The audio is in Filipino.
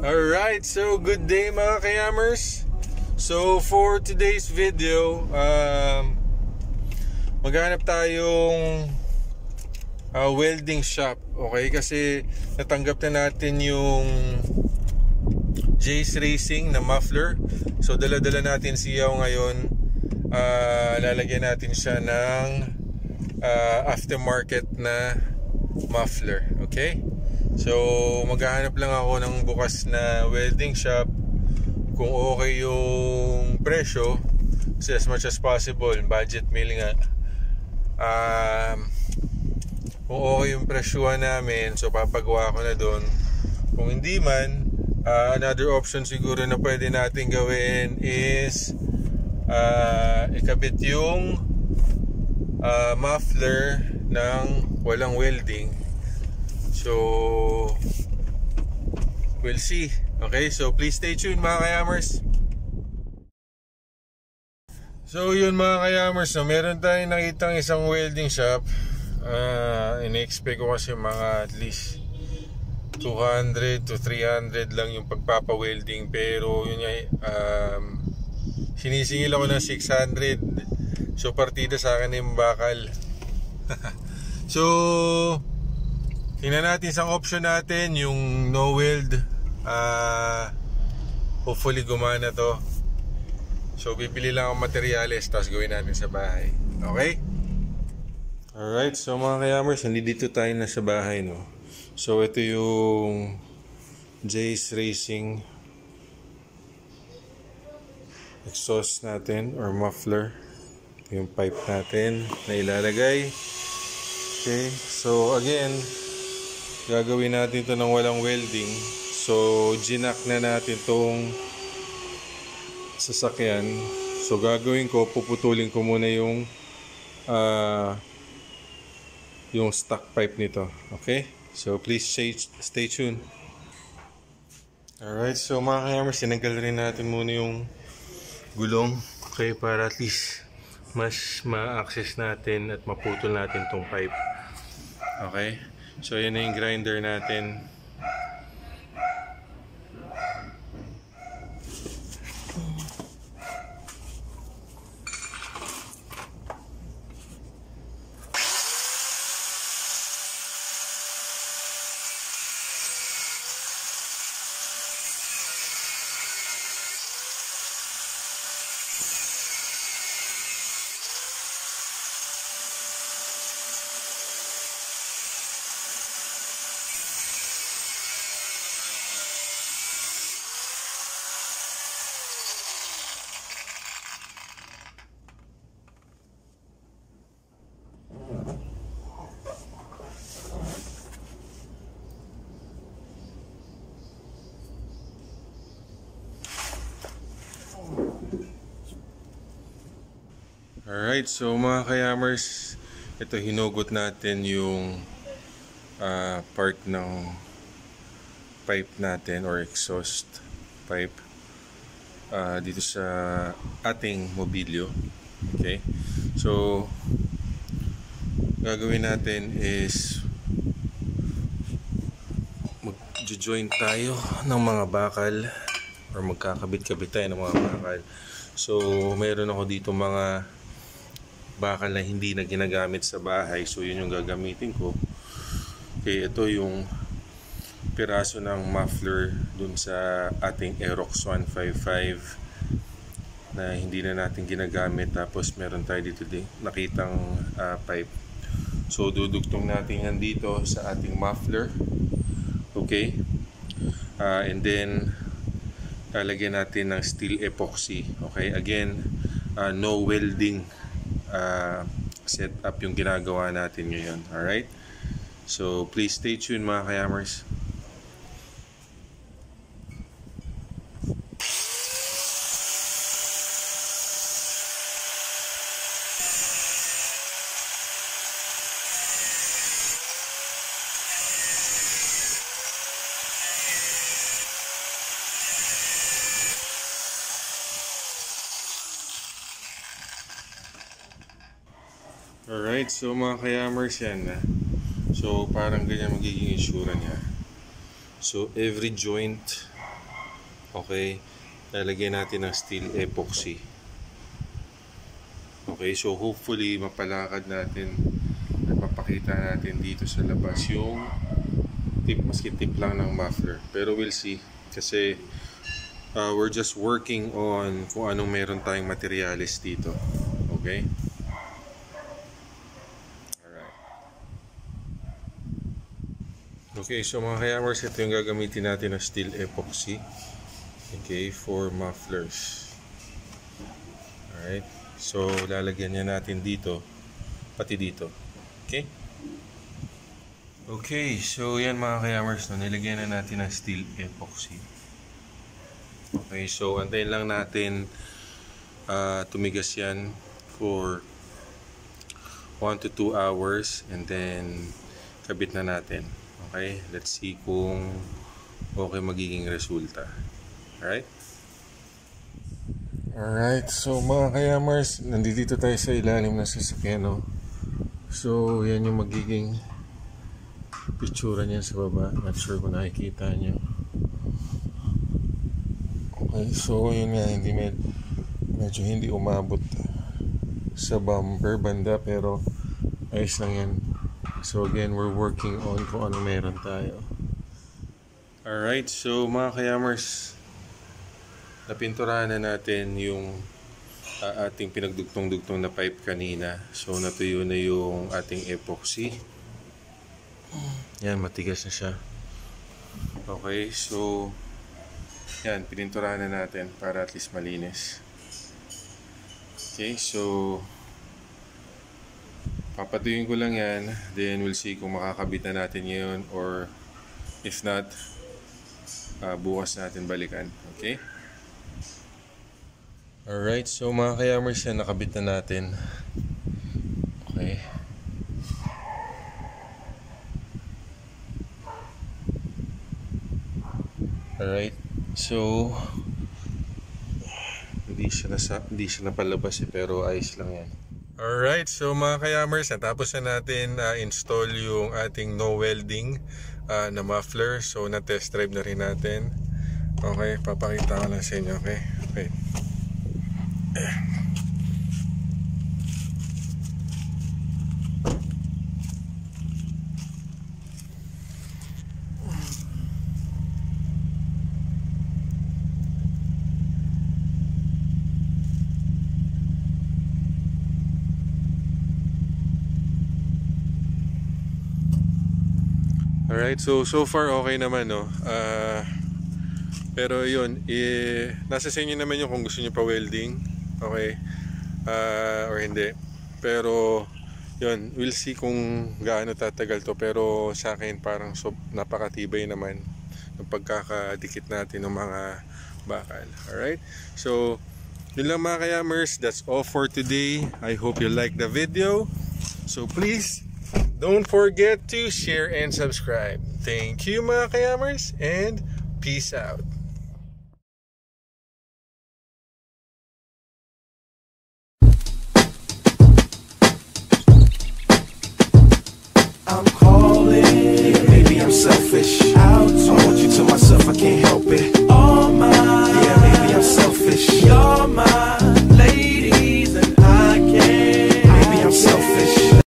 Alright, so good day mga ka-Yammers. So for today's video, maghanap tayong welding shop. Okay, kasi natanggap na natin yung JsRacing na muffler. So dala-dala natin siya ngayon. Lalagyan natin siya ng aftermarket na muffler. Okay, so maghahanap lang ako ng bukas na welding shop kung okay yung presyo, kasi as much as possible budget meal nga. Kung okay yung presyuhan namin, so papagawa ko na doon. Kung hindi man, another option siguro na pwede natin gawin is ikabit yung muffler ng walang welding. So we'll see. Okay, so please stay tuned mga ka-Yammers. So yun mga ka-Yammers, so meron tayong nakitang isang welding shop. In-expect ko kasi mga at least 200 to 300 lang yung pagpapa-welding, pero yun nga, sinisingil ako ng 600. So partida sa akin yung bakal. So tingnan natin isang option natin, yung no weld. Hopefully gumana to. So bibili lang ang materyales, tapos gawin natin sa bahay. Okay? Alright, so mga ka-Yammers, nandito tayo na sa bahay, no? So ito yung JsRacing exhaust natin or muffler. Ito yung pipe natin na ilalagay. Okay, so again, gagawin natin ito ng walang welding. So ginak na natin itong sasakyan. So gagawin ko, puputulin ko muna yung stock pipe nito. Okay, so please stay tuned. Alright, so mga ka-Yammers, sinanggal rin natin muna yung gulong. Okay, para at least mas ma-access natin at maputol natin tong pipe. Okay, so yun na yung grinder natin. Alright, so mga ka-Yammers, ito hinugot natin yung part ng pipe natin or exhaust pipe dito sa ating Mobilio. Okay, so gagawin natin is mag-join tayo ng mga bakal or magkakabit-kabit tayo ng mga bakal. So meron ako dito mga bakal na hindi na ginagamit sa bahay, so yun yung gagamitin ko. Okay, ito yung piraso ng muffler dun sa ating Aerox 155 na hindi na natin ginagamit, tapos meron tayo dito nakitang pipe. So dudugtong natin yan dito sa ating muffler. Okay, and then lalagyan natin ng steel epoxy. Okay, again, no welding setup yung ginagawa natin ngayon. Alright, so please stay tuned mga ka-Yammers. Alright, so mga ka-Yammers yan na. So parang ganyan magiging itsura niya. So every joint, okay, lalagyan natin ng steel epoxy. Okay, so hopefully mapalakad natin at mapakita natin dito sa labas yung tip, maski tip lang ng muffler. Pero we'll see kasi we're just working on kung anong meron tayong materials dito. Okay? Okay, so mga ka-Yammers, ito yung gagamitin natin na steel epoxy. Okay, for mufflers. Alright, so lalagyan niya natin dito, pati dito. Okay? Okay, so yan mga ka-Yammers, no, nilagyan na natin ng steel epoxy. Okay, so antayin lang natin tumigas yan for 1 to 2 hours and then kabit na natin. Okay, let's see kung okay magiging resulta. Alright? Alright, so mga ka-Yammers, nandito tayo sa ilalim ng sasakyan, no? So, yan yung magiging picture niyan sa baba. Not sure kung nakikita nyo. Okay, so yun nga, medyo hindi umabot sa bumper banda, pero ayos lang yan. So again, we're working on kung ano meron tayo. Alright, so mga ka-Yammers, napinturahan na natin yung ating pinagdugtong-dugtong na pipe kanina. So natuyo na yung ating epoxy. Yan, matigas na siya. Okay, so yan, pininturahan na natin para at least malinis. Okay, so papatuyuin ko lang yan, then we'll see kung makakabit na natin ngayon or if not, bukas natin balikan. Okay? Alright, so mga ka-Yammers, yan, nakabit na natin. Okay. Alright, so hindi siya napalabas pero ayos lang yan. Alright, so mga ka-Yammers, natapos na natin install yung ating no welding na muffler. So na-test drive na rin natin. Okay, papakita ko lang sa inyo. Okay, wait. Alright, so far okay naman, no? Pero yun, nasa sa inyo naman yung kung gusto nyo pa welding, okay, or hindi. Pero yun, we'll see kung gaano tatagal to. Pero sa akin parang napakatibay naman ng pagkakadikit natin ng mga bakal. Alright, so yun lang mga ka-Yammers, that's all for today. I hope you like the video. So please don't forget to share and subscribe. Thank you mga ka-Yammers, and peace out.